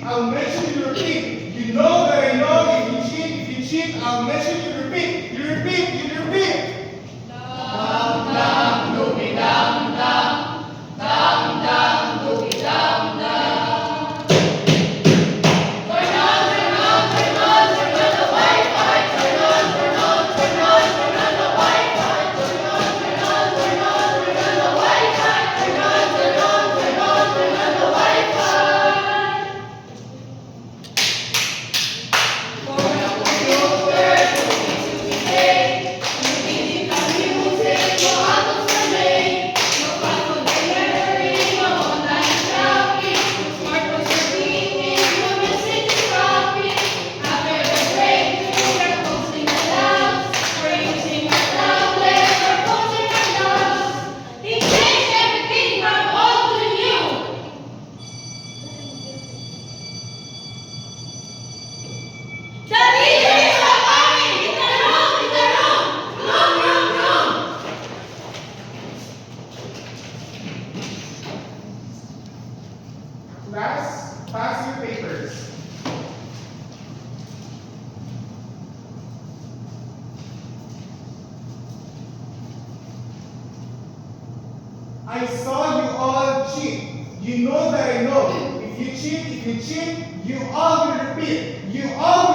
I'll mention you repeat. You know that I know. If you cheat, I'll mention you repeat. You repeat, you repeat. Dum dum dooby dum dum, dum dum dooby dum dum. Turn on the Wi-Fi. Turn on the Wi-Fi. Turn on the Wi-Fi. Turn on the Wi-Fi. For the computer to be paid, music, no autos are made, no password memory, no online shopping, smartphones are beeping, no message dropping. After the break, we're posting our doubts, we're using our tablets, we're posting our doubts. It changed everything from old to new. The teachers are coming! In the room! Room! Class, pass your papers. I saw you all cheat. You know that I know. If you cheat, you all will repeat. You all